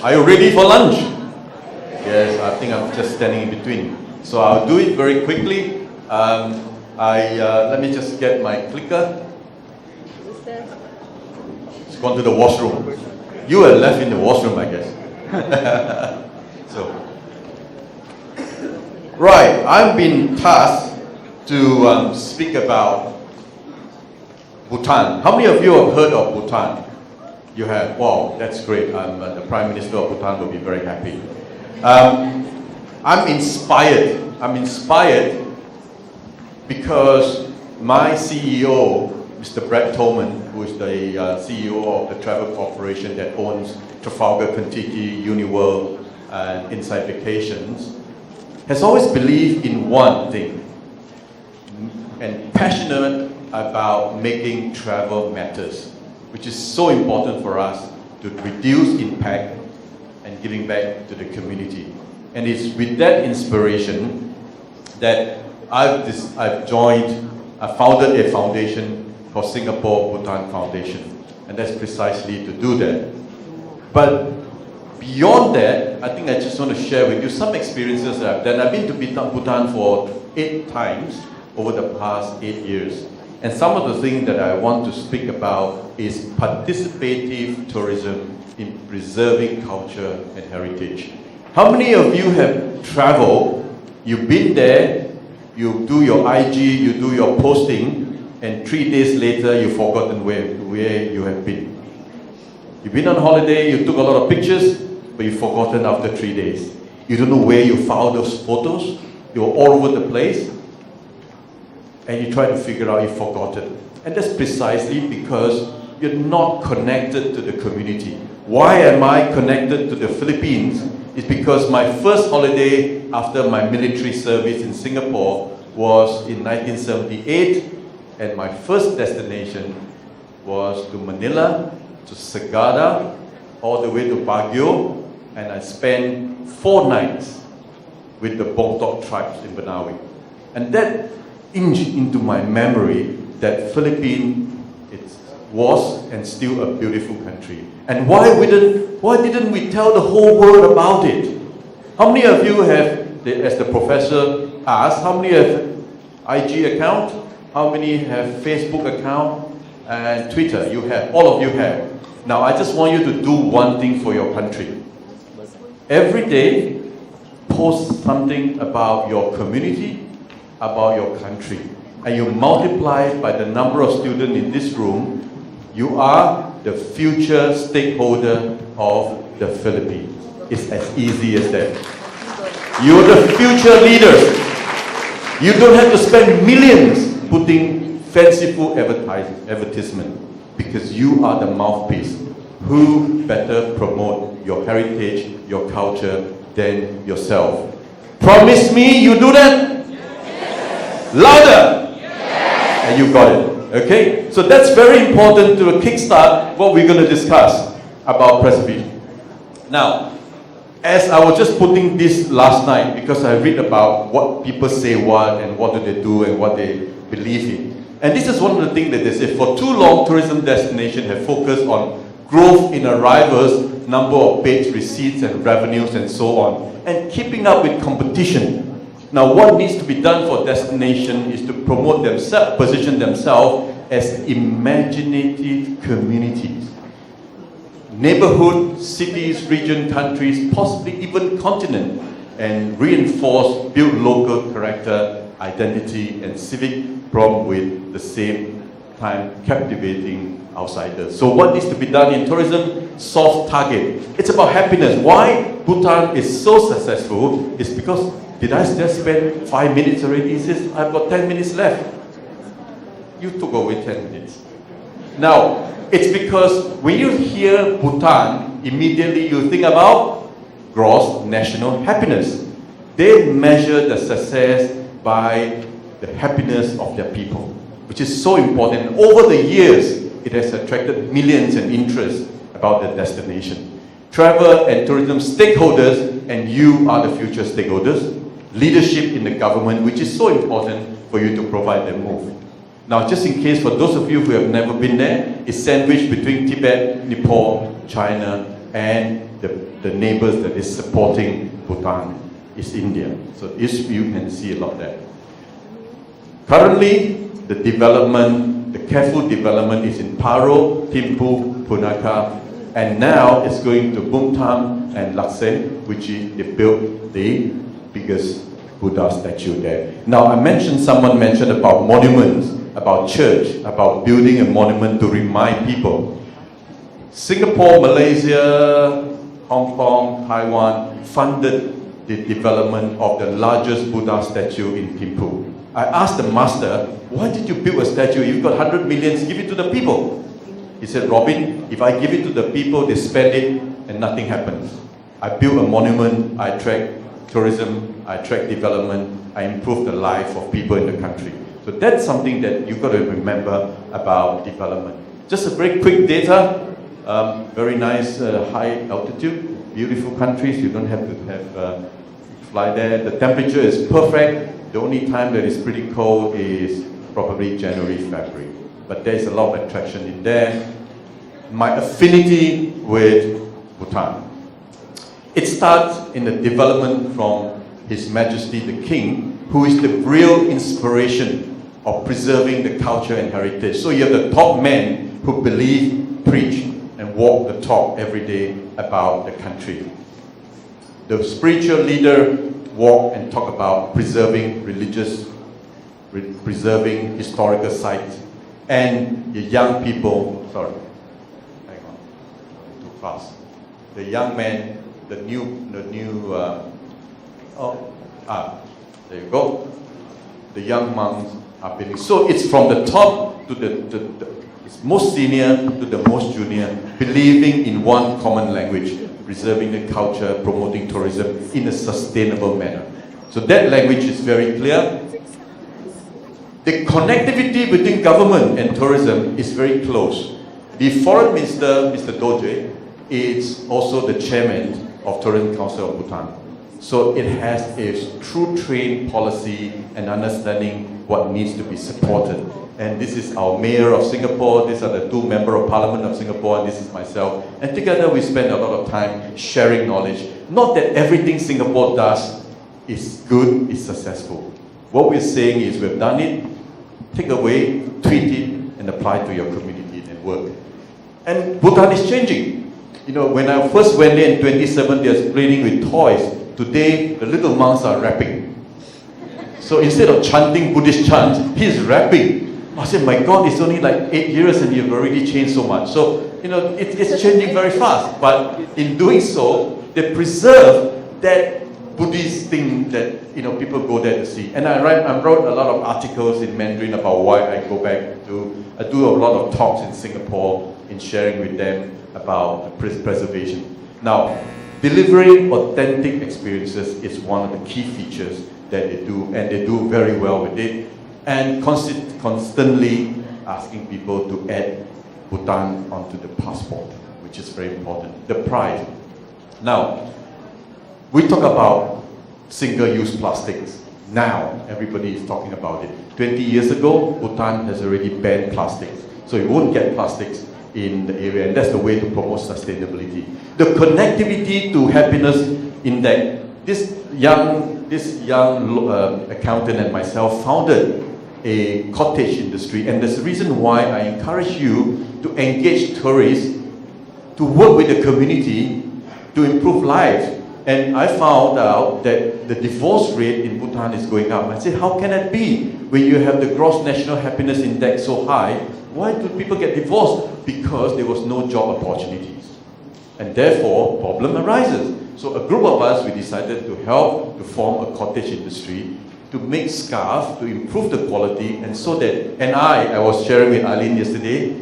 Are you ready for lunch? Yes, I think I'm just standing in between. So I'll do it very quickly. Let me just get my clicker. It's gone to the washroom. You were left in the washroom, I guess. So, right, I've been tasked to speak about Bhutan. How many of you have heard of Bhutan? You have? Wow, that's great. The Prime Minister of Bhutan will be very happy. I'm inspired. I'm inspired because my CEO, Mr. Brad Tolman, who is the CEO of the travel corporation that owns Trafalgar, Contiki, Uniworld, and Inside Vacations, has always believed in one thing and passionate about making travel matters, which is so important for us to reduce impact and giving back to the community. And it's with that inspiration that I founded a foundation called Singapore Bhutan Foundation, and that's precisely to do that. But beyond that, I think I just want to share with you some experiences that I've done. I've been to Bhutan for 8 times over the past 8 years. And some of the things that I want to speak about is participative tourism in preserving culture and heritage. How many of you have traveled, you've been there, you do your IG, you do your posting, and 3 days later you've forgotten where you have been? You've been on holiday, you took a lot of pictures, but you've forgotten after 3 days. You don't know where you found those photos, you're all over the place, and you try to figure out, you've forgotten. And that's precisely because you're not connected to the community. Why am I connected to the Philippines? It's because my first holiday after my military service in Singapore was in 1978, and my first destination was to Manila, to Sagada, all the way to Baguio, and I spent 4 nights with the Bontoc tribes in Banawi. And that inched into my memory that Philippines was and still a beautiful country. And why didn't we tell the whole world about it? How many of you have, as the professor asked, how many have IG account? How many have Facebook account? And Twitter? You have, all of you have. Now I just want you to do one thing for your country. Every day, post something about your community, about your country, and you multiply it by the number of students in this room, you are the future stakeholder of the Philippines. It's as easy as that. You're the future leaders. You don't have to spend millions putting fanciful advertisement, because you are the mouthpiece. Who better promote your heritage, your culture than yourself? Promise me you do that? Yes. Louder! Yes. And you got it. Okay? So that's very important to kickstart what we're going to discuss about preservation. Now, as I was just putting this last night, because I read about what people say what and what do they do and what they believe in. And this is one of the things that they say, for too long, tourism destinations have focused on growth in arrivals, number of beds, receipts and revenues and so on, and keeping up with competition. Now what needs to be done for destination is to promote themselves, position themselves as imaginative communities. Neighborhood, cities, region, countries, possibly even continent, and reinforce, build local character, identity and civic prompt with the same time captivating outsiders. So what needs to be done in tourism? Soft target. It's about happiness. Why Bhutan is so successful is because, did I just spend 5 minutes already? He says, I've got 10 minutes left. You took away 10 minutes. Now, it's because when you hear Bhutan, immediately you think about gross national happiness. They measure the success by the happiness of their people, which is so important. Over the years, it has attracted millions in interest about the destination. Travel and tourism stakeholders, and you are the future stakeholders. Leadership in the government, which is so important for you to provide them move. Now, just in case, for those of you who have never been there, it's sandwiched between Tibet, Nepal, China, and the neighbors that is supporting Bhutan is India. So you can see a lot of that. Currently, the careful development is in Paro, Thimphu, Punakha, and now it's going to Bumtham and Laksen, which they built the biggest Buddha statue there. Now, someone mentioned about monuments, about church, about building a monument to remind people. Singapore, Malaysia, Hong Kong, Taiwan funded the development of the largest Buddha statue in Thimphu. I asked the master, why did you build a statue? You've got 100 millions, give it to the people. He said, Robin, if I give it to the people, they spend it and nothing happens. I build a monument, I attract tourism, I attract development, I improve the life of people in the country. So that's something that you've got to remember about development. Just a very quick data, very nice high altitude, beautiful countries, you don't have to fly there. The temperature is perfect. The only time that is pretty cold is probably January, February. But there's a lot of attraction in there. My affinity with Bhutan. It starts in the development from His Majesty the King, who is the real inspiration of preserving the culture and heritage. So you have the top men who believe, preach, and walk the talk every day about the country. The spiritual leader walk and talk about preserving preserving historical sites, and the young people, hang on, too fast. The young men, there you go. The young monks are building. So it's from the top to the it's most senior to the most junior, believing in one common language, preserving the culture, promoting tourism in a sustainable manner. So that language is very clear. The connectivity between government and tourism is very close. The Foreign Minister, Mr. Doje, is also the chairman of Tourism Council of Bhutan. So it has a true trade policy and understanding what needs to be supported. And this is our Mayor of Singapore, these are the two Members of Parliament of Singapore, and this is myself. And together we spend a lot of time sharing knowledge. Not that everything Singapore does is good, is successful. What we're saying is we've done it, take away, tweak it, and apply to your community and work. And Bhutan is changing. You know, when I first went there in 27, they were playing with toys. Today, the little monks are rapping. So instead of chanting Buddhist chants, he's rapping. I said, my God, it's only like 8 years and you've already changed so much. So, you know, it's changing very fast. But in doing so, they preserve that Buddhist thing that, you know, people go there to see. And I wrote a lot of articles in Mandarin about why I go back to, I do a lot of talks in Singapore in sharing with them about preservation. Now, delivering authentic experiences is one of the key features that they do, and they do very well with it. And constantly asking people to add Bhutan onto the passport, which is very important. The pride. Now, we talk about single-use plastics. Now, everybody is talking about it. 20 years ago, Bhutan has already banned plastics. So you won't get plastics in the area, and that's the way to promote sustainability. The connectivity to happiness index. This young accountant and myself founded a cottage industry, and there's a reason why I encourage you to engage tourists, to work with the community, to improve lives. And I found out that the divorce rate in Bhutan is going up. I said, how can that be? When you have the gross national happiness index so high, why do people get divorced? Because there was no job opportunities. And therefore, problem arises. So a group of us, we decided to help to form a cottage industry, to make scarves, to improve the quality, and so that, and I was sharing with Eileen yesterday,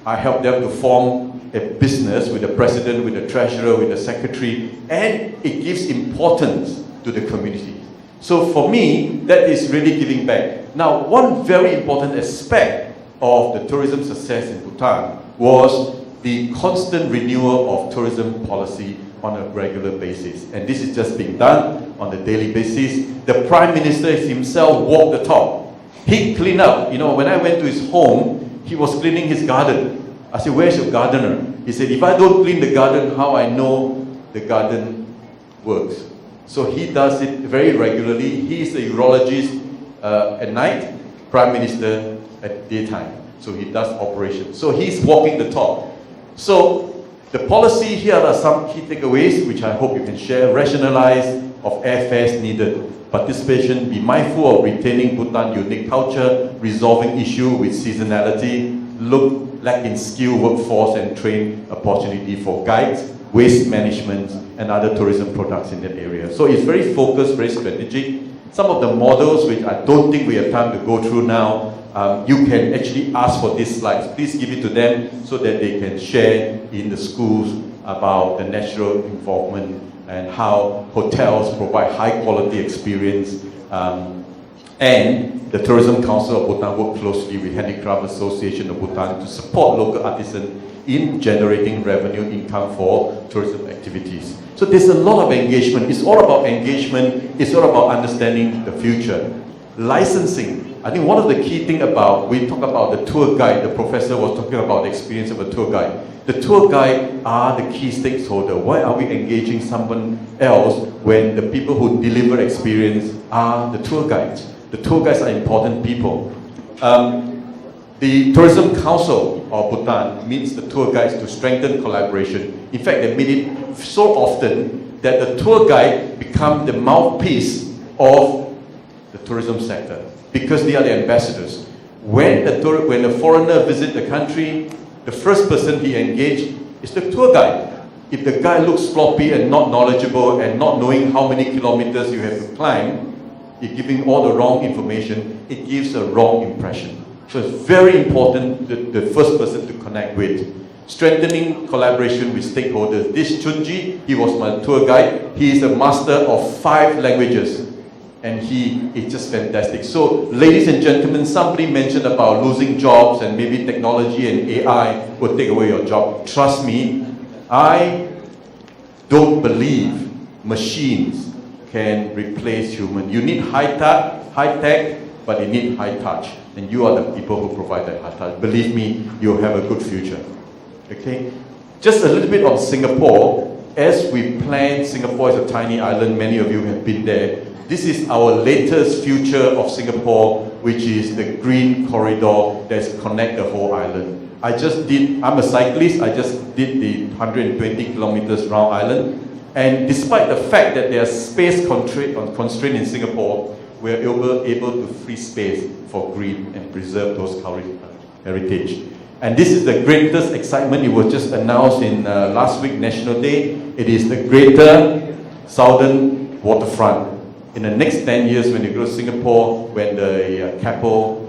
I helped them to form a business with the president, with the treasurer, with the secretary, and it gives importance to the community. So for me, that is really giving back. Now, one very important aspect of the tourism success in Bhutan was the constant renewal of tourism policy on a regular basis. And this is just being done on a daily basis. The Prime Minister himself walked the talk. He cleaned up. You know, when I went to his home, he was cleaning his garden. I said, where's your gardener? He said, if I don't clean the garden, how I know the garden works. So he does it very regularly. He is a urologist at night, Prime Minister at daytime. So he does operations. So he's walking the talk. So the policy, here are some key takeaways which I hope you can share. Rationalize of airfares needed. Participation, be mindful of retaining Bhutan's unique culture, resolving issue with seasonality, lack in skilled workforce and train opportunity for guides, waste management, and other tourism products in that area. So it's very focused, very strategic. Some of the models, which I don't think we have time to go through now, you can actually ask for these slides. Please give it to them so that they can share in the schools about the natural involvement and how hotels provide high quality experience. And the Tourism Council of Bhutan work closely with Handicraft Association of Bhutan to support local artisans in generating revenue income for tourism activities. So there's a lot of engagement. It's all about engagement. It's all about understanding the future. Licensing. I think one of the key things we talk about the tour guide. The professor was talking about the experience of a tour guide. The tour guide are the key stakeholder. Why are we engaging someone else when the people who deliver experience are the tour guides? The tour guides are important people. The Tourism Council of Bhutan meets the tour guides to strengthen collaboration. In fact, they meet it so often that the tour guide become the mouthpiece of the tourism sector because they are the ambassadors. When a foreigner visits the country, the first person he engaged is the tour guide. If the guy looks sloppy and not knowledgeable and not knowing how many kilometers you have to climb, you're giving all the wrong information, it gives a wrong impression. So it's very important that the first person to connect with. Strengthening collaboration with stakeholders. This Chunji, he was my tour guide. He is a master of 5 languages. And he is just fantastic. So, ladies and gentlemen, somebody mentioned about losing jobs and maybe technology and AI will take away your job. Trust me, I don't believe machines can replace human. You need high tech, but you need high touch. And you are the people who provide that high touch. Believe me, you'll have a good future. Okay? Just a little bit on Singapore. As we plan, Singapore is a tiny island. Many of you have been there. This is our latest future of Singapore, which is the green corridor that connects the whole island. I'm a cyclist, I just did the 120 kilometers round island. And despite the fact that there are space constraint in Singapore, we're able to free space for green and preserve those heritage. And this is the greatest excitement. It was just announced in last week, National Day. It is the Greater Southern Waterfront. In the next 10 years, when you go to Singapore, when the Keppel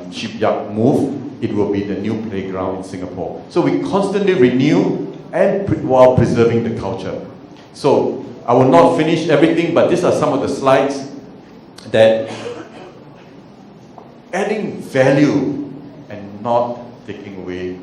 shipyard move, it will be the new playground in Singapore. So we constantly renew and while preserving the culture. So I will not finish everything, but these are some of the slides that adding value and not taking away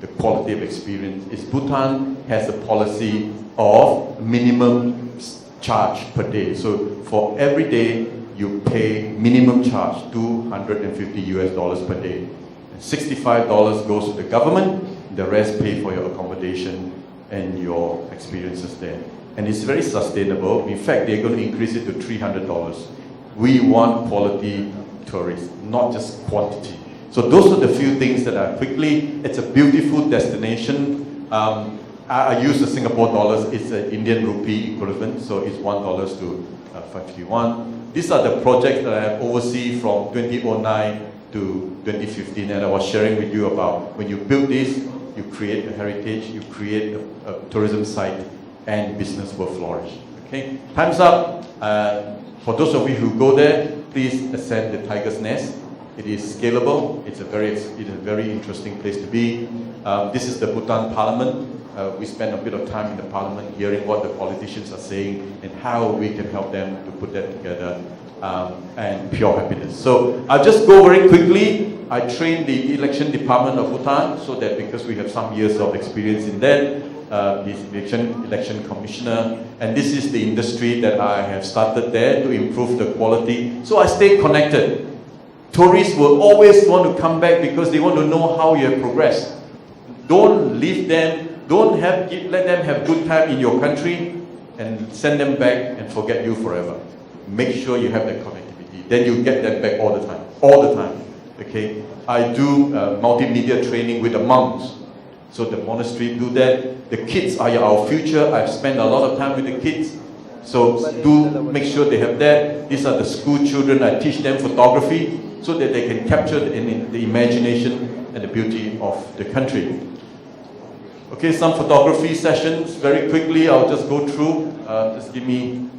the quality of experience is Bhutan has a policy of minimum charge per day. So for every day you pay minimum charge $250 per day. And $65 goes to the government, the rest pay for your accommodation and your experiences there. And it's very sustainable. In fact, they're going to increase it to $300. We want quality tourists, not just quantity. So those are the few things that are quickly. It's a beautiful destination. I use the Singapore dollars. It's an Indian rupee equivalent, so it's $1 to 551. These are the projects that I have overseen from 2009 to 2015, and I was sharing with you about when you build this, you create a heritage, you create a tourism site, and business will flourish. Okay, time's up. For those of you who go there, please ascend the Tiger's Nest. It is scalable. It's a very interesting place to be. This is the Bhutan Parliament. We spend a bit of time in the Parliament hearing what the politicians are saying and how we can help them to put that together, and pure happiness. So I'll just go very quickly. I trained the election department of Bhutan so that because we have some years of experience in that, the election commissioner, and this is the industry that I have started there to improve the quality. So I stay connected. Tourists will always want to come back because they want to know how you have progressed. Don't leave them Let them have good time in your country and send them back and forget you forever. Make sure you have that connectivity. Then you get them back all the time. Okay? I do multimedia training with the monks. So the monastery do that. The kids are our future. I've spent a lot of time with the kids. So do make sure they have that. These are the school children. I teach them photography so that they can capture the imagination and the beauty of the country. Okay, some photography sessions. Very quickly, I'll just go through. Just give me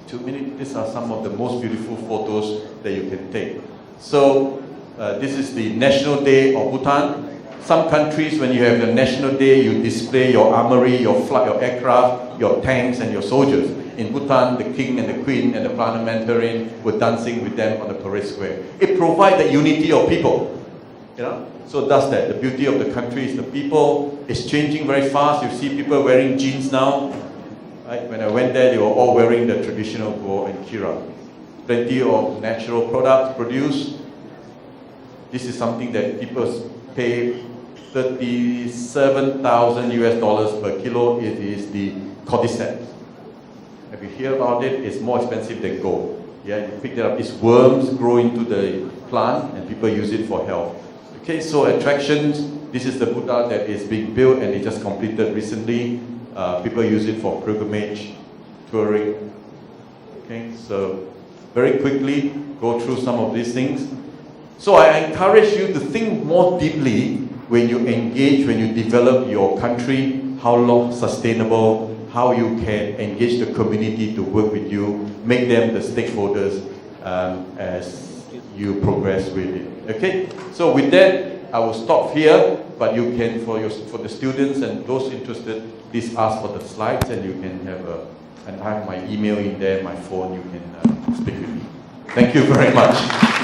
2 minutes. These are some of the most beautiful photos that you can take. So this is the National Day of Bhutan. Some countries, when you have the National Day, you display your armory, your aircraft, your tanks, and your soldiers. In Bhutan, the king and the queen and the parliamentarian were dancing with them on the parade square. It provides the unity of people. You know? So that's that. The beauty of the country is the people. It's changing very fast. You see people wearing jeans now. Right? When I went there, they were all wearing the traditional go and kira. Plenty of natural products produced. This is something that people pay 37,000 US dollars per kilo. It is the cordyceps. If you hear about it, it's more expensive than gold. Yeah, you pick it up. It's worms grow into the plant, and people use it for health. Okay, so attractions. This is the Buddha that is being built, and it just completed recently. People use it for pilgrimage, touring. Okay, so very quickly go through some of these things. So I encourage you to think more deeply when you engage, when you develop your country, how long sustainable, how you can engage the community to work with you, make them the stakeholders as you progress with it. Okay, so with that, I will stop here, but you can, for the students and those interested, please ask for the slides, and you can have and I have my email in there, my phone, you can speak with me. Thank you very much.